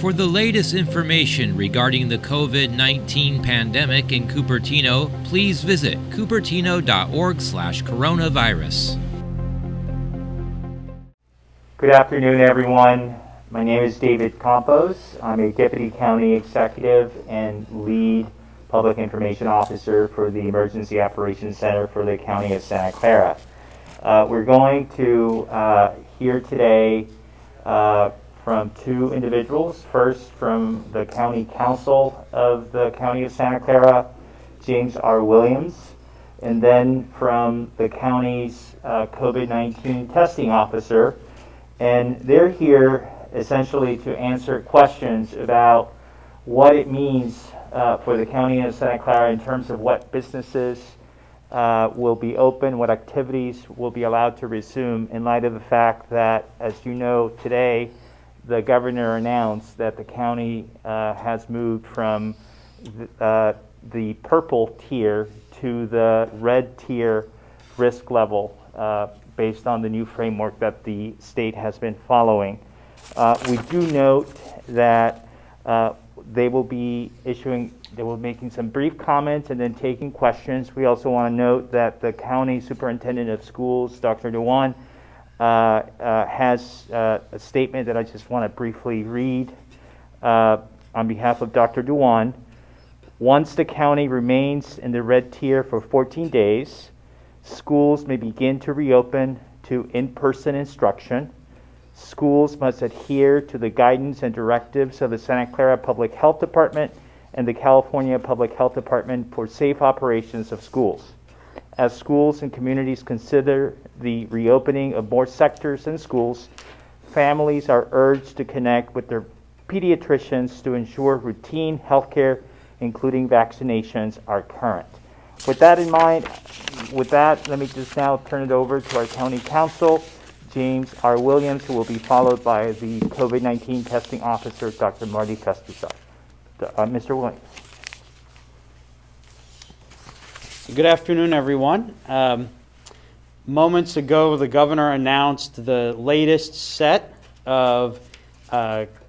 For the latest information regarding the COVID-19 pandemic in Cupertino, please visit cupertino.org/coronavirus. Good afternoon, everyone. My name is David Campos. I'm a Deputy County Executive and Lead Public Information Officer for the Emergency Operations Center for the County of Santa Clara. We're going to hear today from two individuals. First, from the County Council of the County of Santa Clara, James R. Williams, and then from the county's COVID-19 testing officer. And they're here essentially to answer questions about what it means for the County of Santa Clara in terms of what businesses will be open, what activities will be allowed to resume in light of the fact that, as you know, today the governor announced that the county has moved from the purple tier to the red tier risk level based on the new framework that the state has been following. We do note that they will be making some brief comments and then taking questions. We also want to note that the County Superintendent of Schools, Dr. Dewan, has a statement that I just want to briefly read on behalf of Dr. Dewan. Once the county remains in the red tier for 14 days, schools may begin to reopen to in-person instruction. Schools must adhere to the guidance and directives of the Santa Clara Public Health Department and the California Public Health Department for safe operations of schools. As schools and communities consider the reopening of more sectors and schools, families are urged to connect with their pediatricians to ensure routine health care, including vaccinations, are current. With that in mind, let me just now turn it over to our County Counsel, James R. Williams, who will be followed by the COVID-19 testing officer, Dr. Marty Festuzar. Mr. Williams. Good afternoon, everyone. Moments ago, the governor announced the latest set of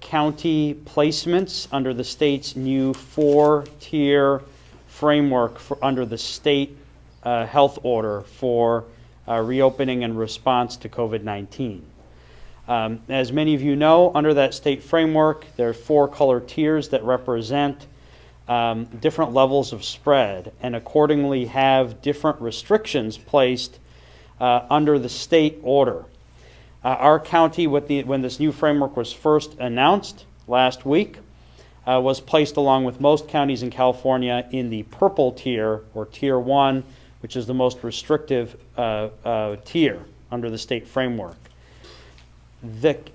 county placements under the state's new 4-tier framework under the state health order for reopening and response to COVID-19. As many of you know, under that state framework, there are 4 color tiers that represent different levels of spread and accordingly have different restrictions placed under the state order. Our county, when this new framework was first announced last week, was placed along with most counties in California in the purple tier, or tier 1, which is the most restrictive tier under the state framework.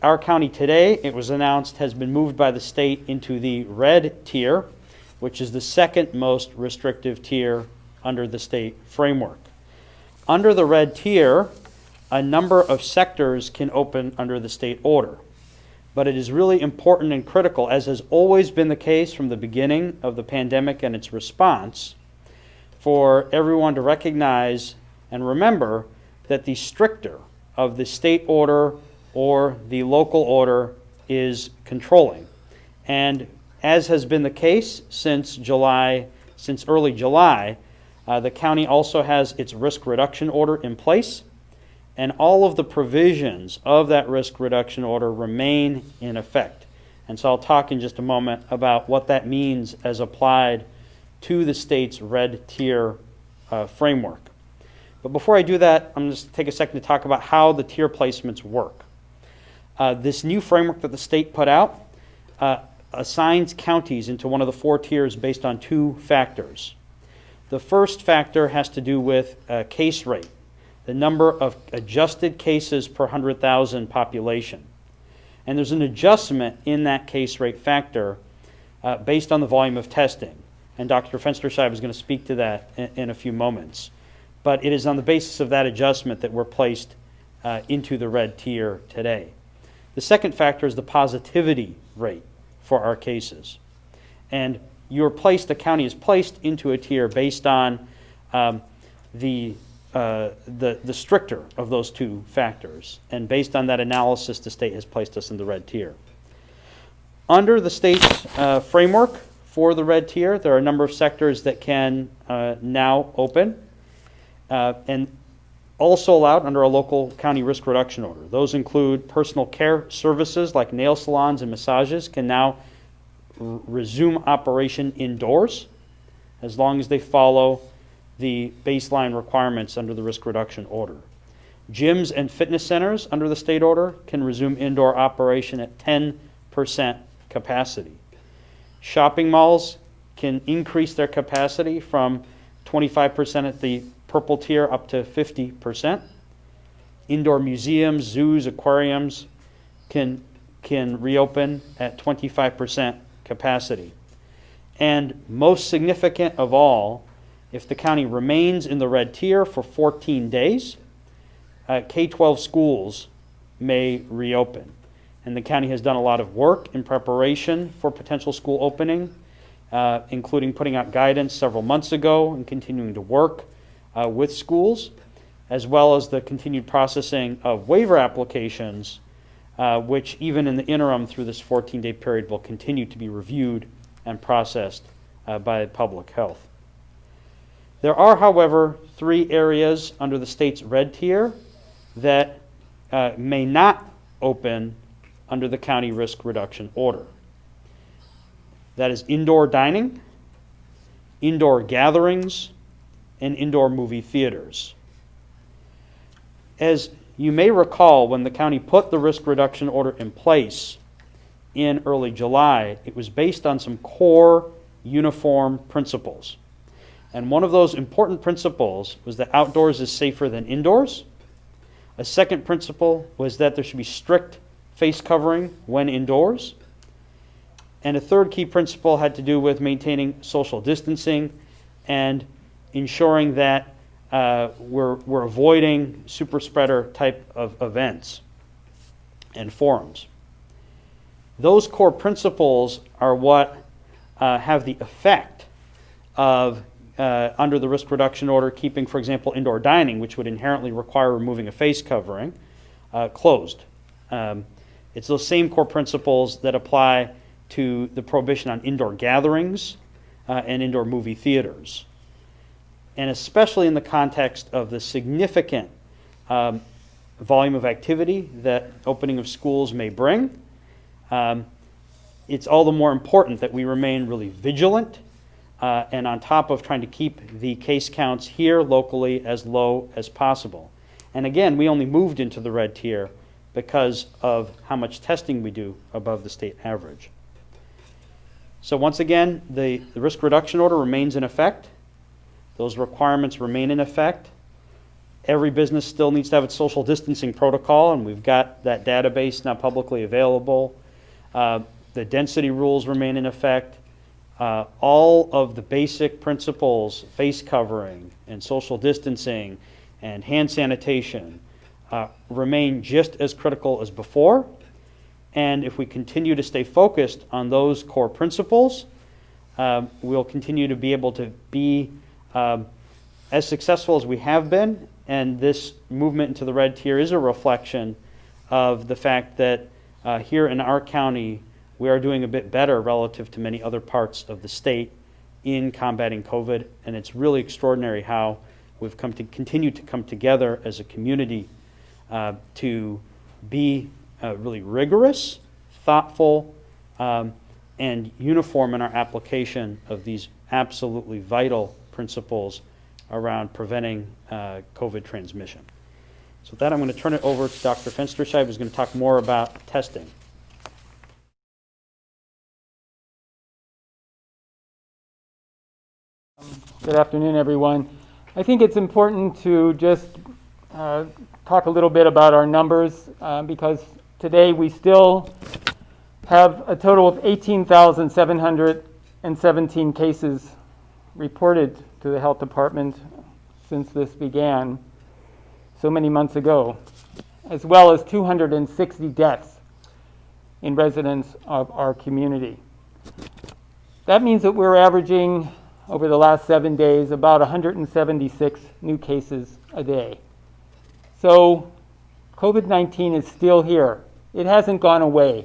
Our county today, it was announced, has been moved by the state into the red tier, which is the second most restrictive tier under the state framework. Under the red tier, a number of sectors can open under the state order. But it is really important and critical, as has always been the case from the beginning of the pandemic and its response, for everyone to recognize and remember that the stricter of the state order or the local order is controlling. And as has been the case since early July, the county also has its risk reduction order in place, and all of the provisions of that risk reduction order remain in effect. And so I'll talk in just a moment about what that means as applied to the state's red tier framework. But before I do that, I'm just take a second to talk about how the tier placements work. This new framework that the state put out assigns counties into one of the 4 tiers based on 2 factors. The first factor has to do with case rate, the number of adjusted cases per 100,000 population. And there's an adjustment in that case rate factor based on the volume of testing. And Dr. Fenstersheim is going to speak to that in a few moments. But it is on the basis of that adjustment that we're placed into the red tier today. The second factor is the positivity rate for our cases. And the county is placed into a tier based on the stricter of those 2 factors. And based on that analysis, the state has placed us in the red tier. Under the state's framework for the red tier, there are a number of sectors that can now open and also allowed under a local county risk reduction order. Those include personal care services like nail salons and massages can now resume operation indoors as long as they follow the baseline requirements under the risk reduction order. Gyms and fitness centers under the state order can resume indoor operation at 10% capacity. Shopping malls can increase their capacity from 25% at the purple tier up to 50%. Indoor museums, zoos, aquariums can reopen at 25% capacity. And most significant of all, if the county remains in the red tier for 14 days, K-12 schools may reopen. And the county has done a lot of work in preparation for potential school opening, including putting out guidance several months ago and continuing to work with schools, as well as the continued processing of waiver applications, which even in the interim through this 14-day period will continue to be reviewed and processed by public health. There are, however, 3 areas under the state's red tier that may not open under the county risk reduction order. That is indoor dining, indoor gatherings, and indoor movie theaters. As you may recall, when the county put the risk reduction order in place in early July, it was based on some core uniform principles. And one of those important principles was that outdoors is safer than indoors. A second principle was that there should be strict face covering when indoors. And a third key principle had to do with maintaining social distancing and ensuring that we're avoiding super spreader type of events and forums. Those core principles are what have the effect of under the risk reduction order, keeping, for example, indoor dining, which would inherently require removing a face covering, closed. It's those same core principles that apply to the prohibition on indoor gatherings and indoor movie theaters. And especially in the context of the significant volume of activity that opening of schools may bring, it's all the more important that we remain really vigilant and on top of trying to keep the case counts here locally as low as possible. And again, we only moved into the red tier because of how much testing we do above the state average. So once again, the risk reduction order remains in effect. Those requirements remain in effect. Every business still needs to have its social distancing protocol, and we've got that database now publicly available. The density rules remain in effect. All of the basic principles, face covering and social distancing and hand sanitation, remain just as critical as before. And if we continue to stay focused on those core principles, we'll continue to be able to be as successful as we have been. And this movement into the red tier is a reflection of the fact that here in our county, we are doing a bit better relative to many other parts of the state in combating COVID. And it's really extraordinary how we've continue to come together as a community to be really rigorous, thoughtful, and uniform in our application of these absolutely vital principles around preventing COVID transmission. So with that, I'm going to turn it over to Dr. Fenstersheim, who's going to talk more about testing. Good afternoon, everyone. I think it's important to just talk a little bit about our numbers because today we still have a total of 18,717 cases reported to the health department since this began so many months ago, as well as 260 deaths in residents of our community. That means that we're averaging over the last 7 days about 176 new cases a day. So COVID-19 is still here. It hasn't gone away.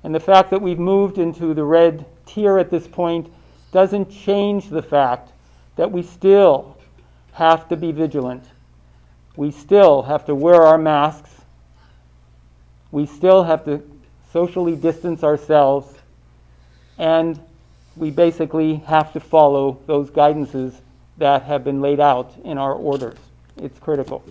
And the fact that we've moved into the red tier at this point doesn't change the fact that we still have to be vigilant. We still have to wear our masks. We still have to socially distance ourselves. And we basically have to follow those guidances that have been laid out in our orders. It's critical.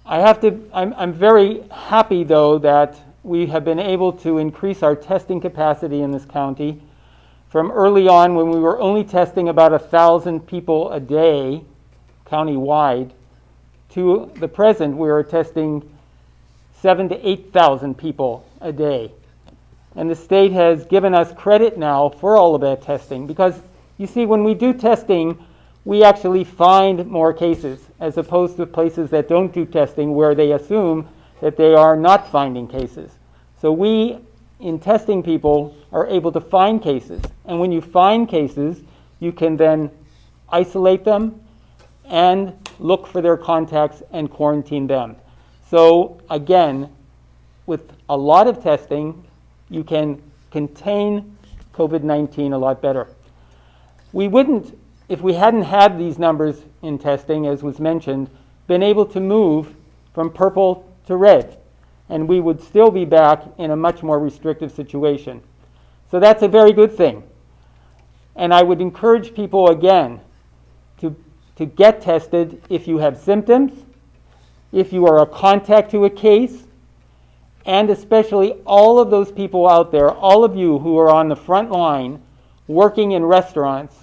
I'm very happy, though, that we have been able to increase our testing capacity in this county from early on, when we were only testing about 1,000 people a day county-wide, to the present we are testing 7,000 to 8,000 people a day. And the state has given us credit now for all of that testing, because you see, when we do testing, we actually find more cases, as opposed to places that don't do testing where they assume that they are not finding cases. So we, in testing people, are able to find cases. And when you find cases, you can then isolate them and look for their contacts and quarantine them. So again, with a lot of testing, you can contain COVID-19 a lot better. We wouldn't, if we hadn't had these numbers in testing, as was mentioned, been able to move from purple to red, and we would still be back in a much more restrictive situation. So that's a very good thing. And I would encourage people again to get tested if you have symptoms, if you are a contact to a case, and especially all of those people out there, all of you who are on the front line, working in restaurants,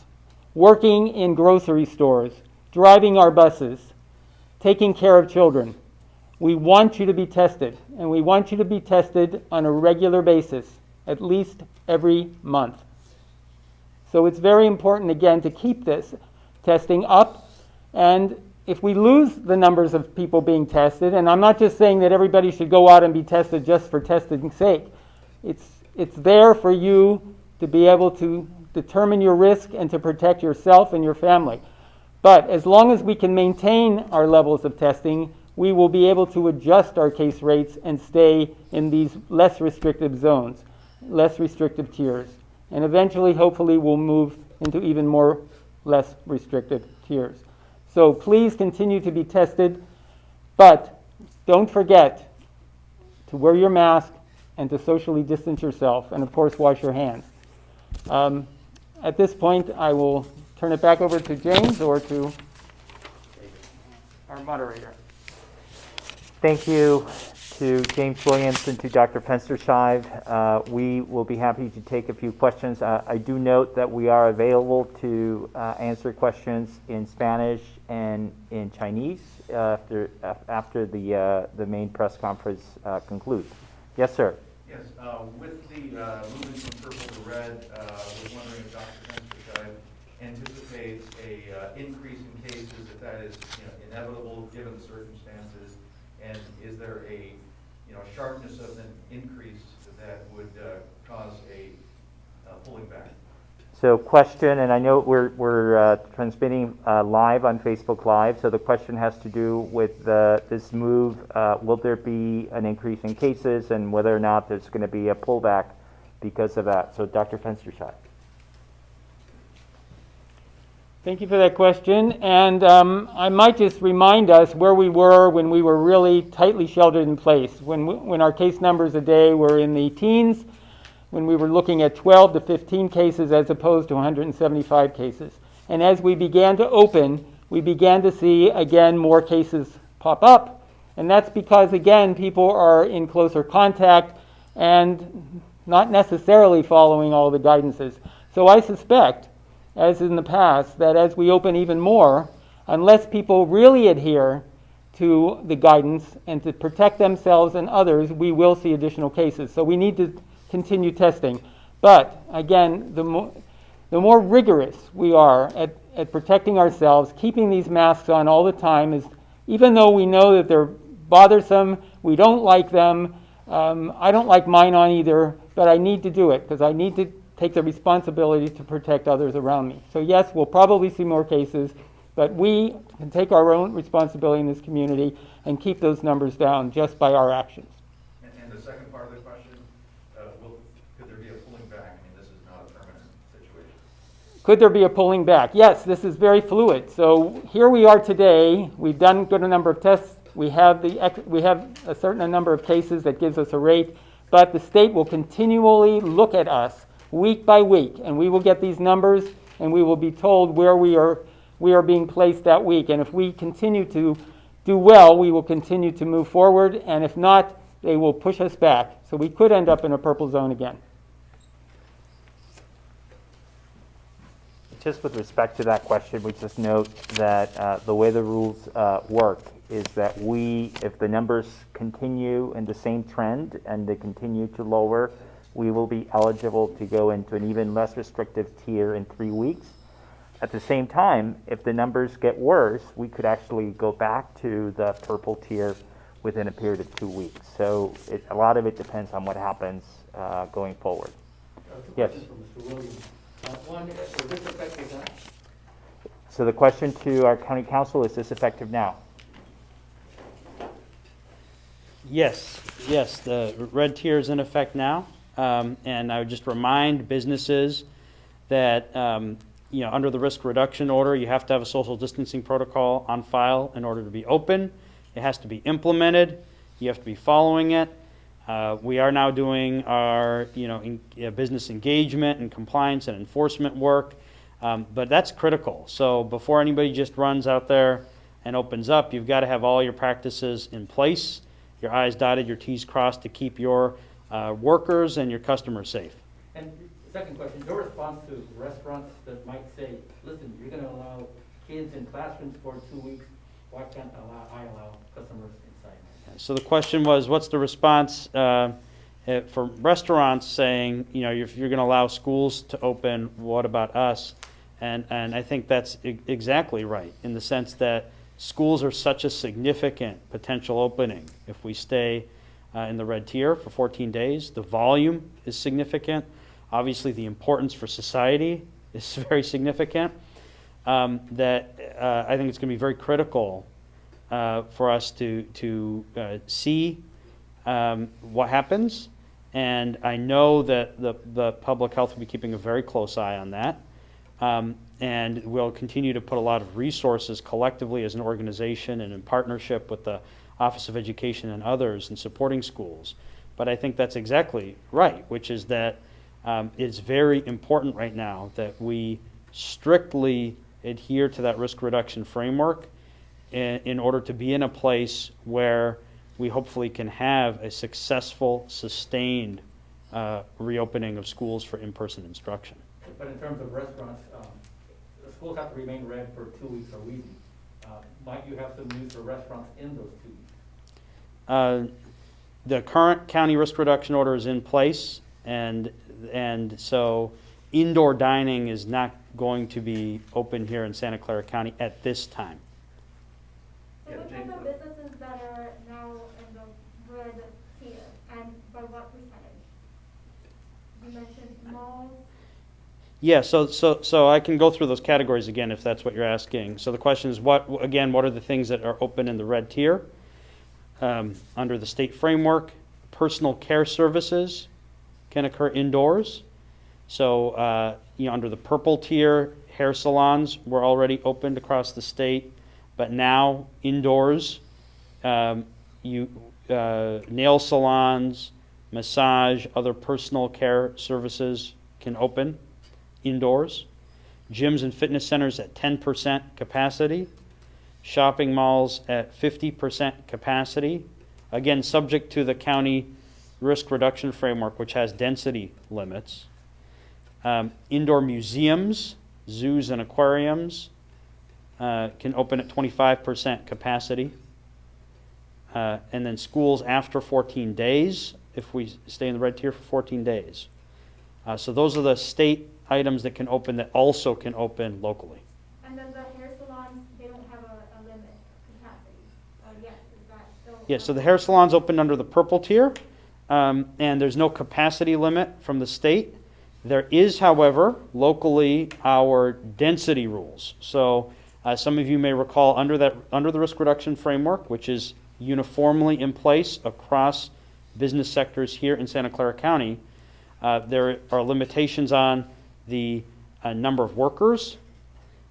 working in grocery stores, driving our buses, taking care of children. We want you to be tested, and we want you to be tested on a regular basis, at least every month. So it's very important, again, to keep this testing up. And if we lose the numbers of people being tested, and I'm not just saying that everybody should go out and be tested just for testing's sake, it's there for you to be able to determine your risk and to protect yourself and your family. But as long as we can maintain our levels of testing, we will be able to adjust our case rates and stay in these less restrictive zones, less restrictive tiers. And eventually, hopefully, we'll move into even more less restrictive tiers. So please continue to be tested, but don't forget to wear your mask and to socially distance yourself, and of course, wash your hands. At this point, I will turn it back over to James or to our moderator. Thank you to James Williams and to Dr. Fenstershive. We will be happy to take a few questions. I do note that we are available to answer questions in Spanish and in Chinese after the main press conference concludes. Yes, sir. Yes, with the moving from purple to red, I was wondering if Dr. Fenstershive anticipates a increase in cases, if that is inevitable given the circumstances, and is there a sharpness of an increase that would cause a pulling back? So question, and I know we're transmitting live on Facebook Live, so the question has to do with this move. Will there be an increase in cases, and whether or not there's going to be a pullback because of that? So Dr. Fenstershive. Thank you for that question. And I might just remind us where we were when we were really tightly sheltered in place, when our case numbers a day were in the teens, when we were looking at 12 to 15 cases as opposed to 175 cases. And as we began to open, we began to see, again, more cases pop up. And that's because, again, people are in closer contact and not necessarily following all the guidances. So I suspect, as in the past, that as we open even more, unless people really adhere to the guidance and to protect themselves and others, we will see additional cases. So we need to continue testing. But again, the more rigorous we are at protecting ourselves, keeping these masks on all the time, is, even though we know that they're bothersome, we don't like them, I don't like mine on either, but I need to do it because I need to take the responsibility to protect others around me. So yes, we'll probably see more cases, but we can take our own responsibility in this community and keep those numbers down just by our actions. And the second part of the question, Could there be a pulling back? Yes, this is very fluid. So here we are today. We've done a good number of tests. We have a certain number of cases that gives us a rate, but the state will continually look at us week by week, and we will get these numbers, and we will be told where we are being placed that week. And if we continue to do well, we will continue to move forward, and if not, they will push us back. So we could end up in a purple zone again. Just with respect to that question, we just note that the way the rules work is that if the numbers continue in the same trend and they continue to lower, we will be eligible to go into an even less restrictive tier in 3 weeks. At the same time, if the numbers get worse, we could actually go back to the purple tier within a period of 2 weeks. So a lot of it depends on what happens going forward. Yes. For Mr. Williams. One, is this effective now? So the question to our county council, is this effective now? Yes, the red tier is in effect now. And I would just remind businesses that under the risk reduction order, you have to have a social distancing protocol on file in order to be open. It has to be implemented. You have to be following it. We are now doing our business engagement and compliance and enforcement work, but that's critical. So before anybody just runs out there and opens up, you've got to have all your practices in place, your I's dotted, your T's crossed, to keep your workers and your customers safe. And second question, your response to restaurants that might say, listen, you're going to allow kids in classrooms for 2 weeks, why can't I allow customers inside? So the question was, what's the response for restaurants saying, if you're going to allow schools to open, what about us? And I think that's exactly right, in the sense that schools are such a significant potential opening. If we stay in the red tier for 14 days, the volume is significant. Obviously, the importance for society is very significant. That I think it's going to be very critical for us to see what happens, and I know that the public health will be keeping a very close eye on that, and we'll continue to put a lot of resources collectively as an organization and in partnership with the Office of Education and others in supporting schools. But I think that's exactly right, which is that it's very important right now that we strictly adhere to that risk reduction framework in order to be in a place where we hopefully can have a successful, sustained reopening of schools for in-person instruction. But in terms of restaurants, the schools have to remain red for 2 weeks or weeks. Might you have some news for restaurants in those 2 weeks? The current county risk reduction order is in place, and so indoor dining is not going to be open here in Santa Clara County at this time. So what type of businesses that are now in the red tier, and by what percentage? You mentioned malls. Yeah, so I can go through those categories again if that's what you're asking. So the question is, what are the things that are open in the red tier? Under the state framework, personal care services can occur indoors. So under the purple tier, hair salons were already opened across the state, but now indoors, nail salons, massage, other personal care services can open indoors. Gyms and fitness centers at 10% capacity. Shopping malls at 50% capacity. Again, subject to the county risk reduction framework, which has density limits. Indoor museums, zoos and aquariums can open at 25% capacity. And then schools after 14 days, if we stay in the red tier for 14 days. So those are the state items that can open that also can open locally. And then the hair salons, they don't have a limit capacity. Yes, is that still? Yeah, so the hair salons opened under the purple tier, and there's no capacity limit from the state. There is, however, locally our density rules. So some of you may recall under the risk reduction framework, which is uniformly in place across business sectors here in Santa Clara County, there are limitations on the number of workers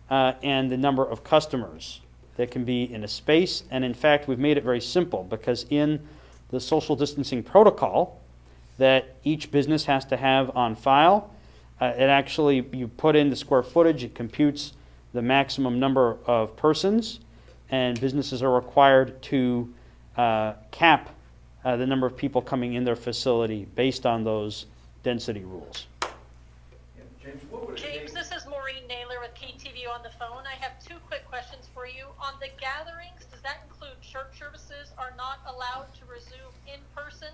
and the number of customers that can be in a space. And in fact, we've made it very simple because in the social distancing protocol that each business has to have on file, it actually, you put in the square footage, it computes the maximum number of persons, and businesses are required to cap the number of people coming in their facility based on those density rules. James, this is Maureen Naylor with KTVU on the phone. I have two quick questions for you. On the gatherings, does that include church services are not allowed to resume in person?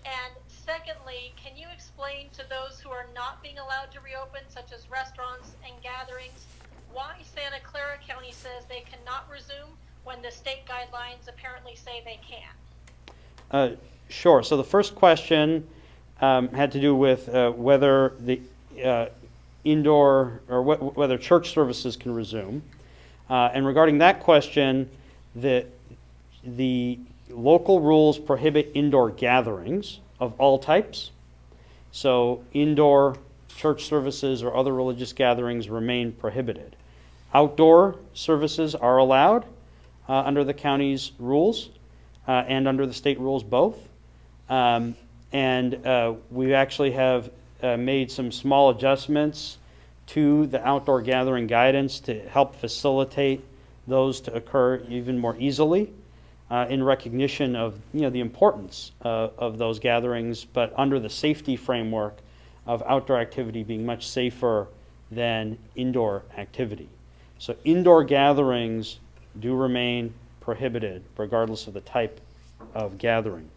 And secondly, can you explain to those who are not being allowed to reopen, such as restaurants and gatherings, why Santa Clara County says they cannot resume when the state guidelines apparently say they can? Sure. So the first question had to do with whether the indoor or whether church services can resume. And regarding that question, the local rules prohibit indoor gatherings of all types. So indoor church services or other religious gatherings remain prohibited. Outdoor services are allowed under the county's rules and under the state rules both. And we actually have made some small adjustments to the outdoor gathering guidance to help facilitate those to occur even more easily in recognition of the importance of those gatherings, but under the safety framework of outdoor activity being much safer than indoor activity. So indoor gatherings do remain prohibited regardless of the type of gathering.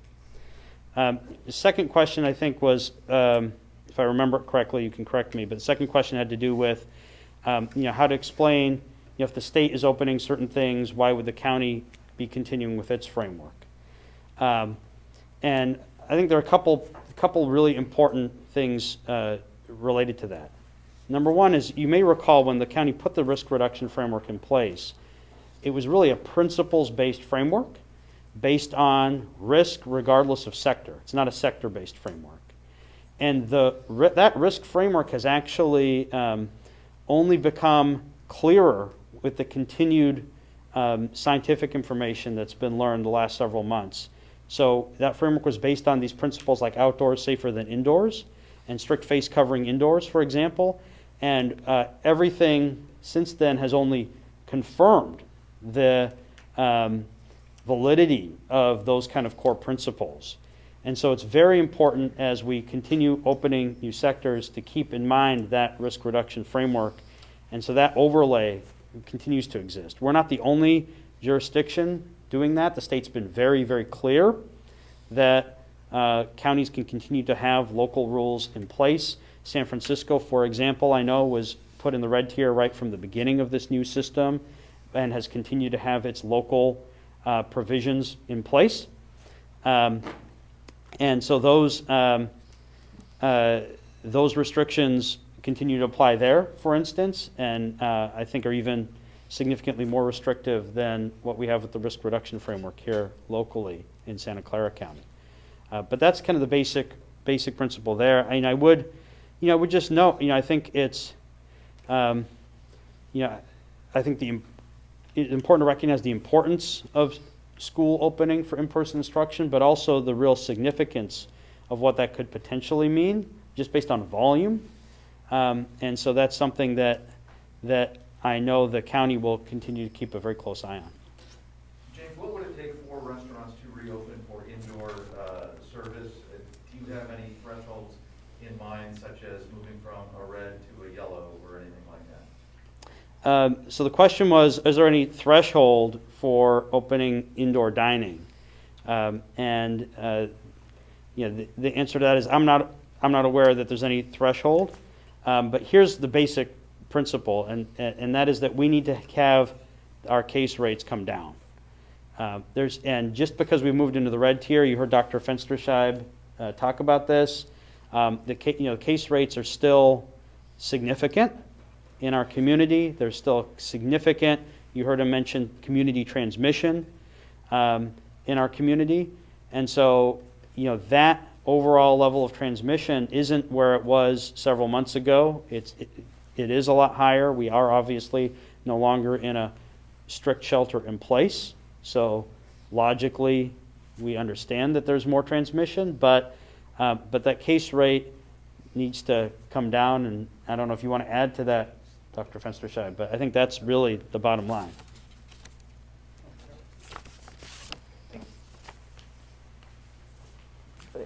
The second question, I think, was, if I remember it correctly, you can correct me, but the second question had to do with how to explain if the state is opening certain things, why would the county be continuing with its framework? And I think there are a couple really important things related to that. Number one is, you may recall when the county put the risk reduction framework in place, it was really a principles-based framework based on risk regardless of sector. It's not a sector-based framework. And that risk framework has actually only become clearer with the continued scientific information that's been learned the last several months. So that framework was based on these principles like outdoors safer than indoors and strict face covering indoors, for example. And everything since then has only confirmed the validity of those kind of core principles. And so it's very important as we continue opening new sectors to keep in mind that risk reduction framework. And so that overlay continues to exist. We're not the only jurisdiction doing that. The state's been very, very clear that counties can continue to have local rules in place. San Francisco, for example, I know was put in the red tier right from the beginning of this new system and has continued to have its local provisions in place. And so those restrictions continue to apply there, for instance, and I think are even significantly more restrictive than what we have with the risk reduction framework here locally in Santa Clara County. But that's kind of the basic principle there. I mean, I would just note, I think it's, I think it's important to recognize the importance of school opening for in-person instruction, but also the real significance of what that could potentially mean, just based on volume. And so that's something that I know the county will continue to keep a very close eye on. James, what would it take for restaurants to reopen for indoor service? Do you have any thresholds in mind, such as moving from a red to a yellow or anything like that? So the question was, is there any threshold for opening indoor dining? The answer to that is I'm not aware that there's any threshold. But here's the basic principle, and that is that we need to have our case rates come down. And just because we moved into the red tier, you heard Dr. Fensterscheib talk about this. The case rates are still significant in our community. They're still significant. You heard him mention community transmission in our community, and so that overall level of transmission isn't where it was several months ago. it is a lot higher. We are obviously no longer in a strict shelter in place. So logically, we understand that there's more transmission, but that case rate needs to come down. And I don't know if you want to add to that, Dr. Fensterscheid, but I think that's really the bottom line.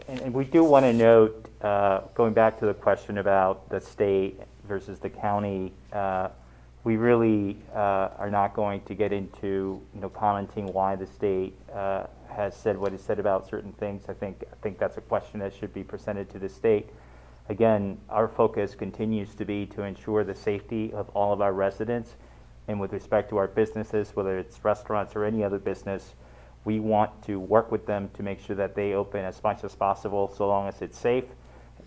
And we do want to note, going back to the question about the state versus the county, we really are not going to get into commenting why the state has said what it said about certain things. I think that's a question that should be presented to the state. Again, our focus continues to be to ensure the safety of all of our residents, and with respect to our businesses, whether it's restaurants or any other business, we want to work with them to make sure that they open as much as possible so long as it's safe,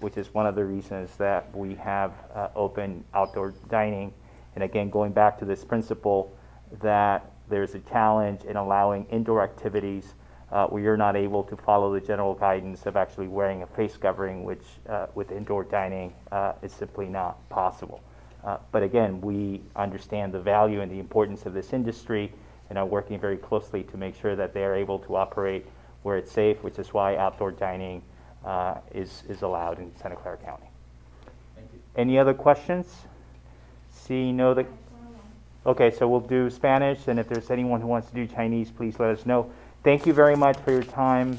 which is one of the reasons that we have open outdoor dining. And again, going back to this principle that there's a challenge in allowing indoor activities where you're not able to follow the general guidance of actually wearing a face covering, which with indoor dining is simply not possible. But again, we understand the value and the importance of this industry and are working very closely to make sure that they are able to operate where it's safe, which is why outdoor dining is allowed in Santa Clara County. Thank you. Any other questions? Okay, so we'll do Spanish, and if there's anyone who wants to do Chinese, please let us know. Thank you very much for your time.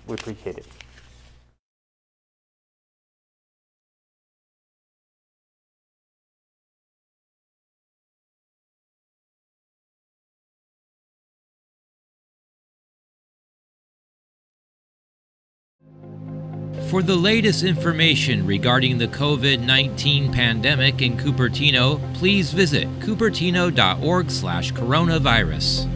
We appreciate it. For the latest information regarding the COVID-19 pandemic in Cupertino, please visit cupertino.org/coronavirus.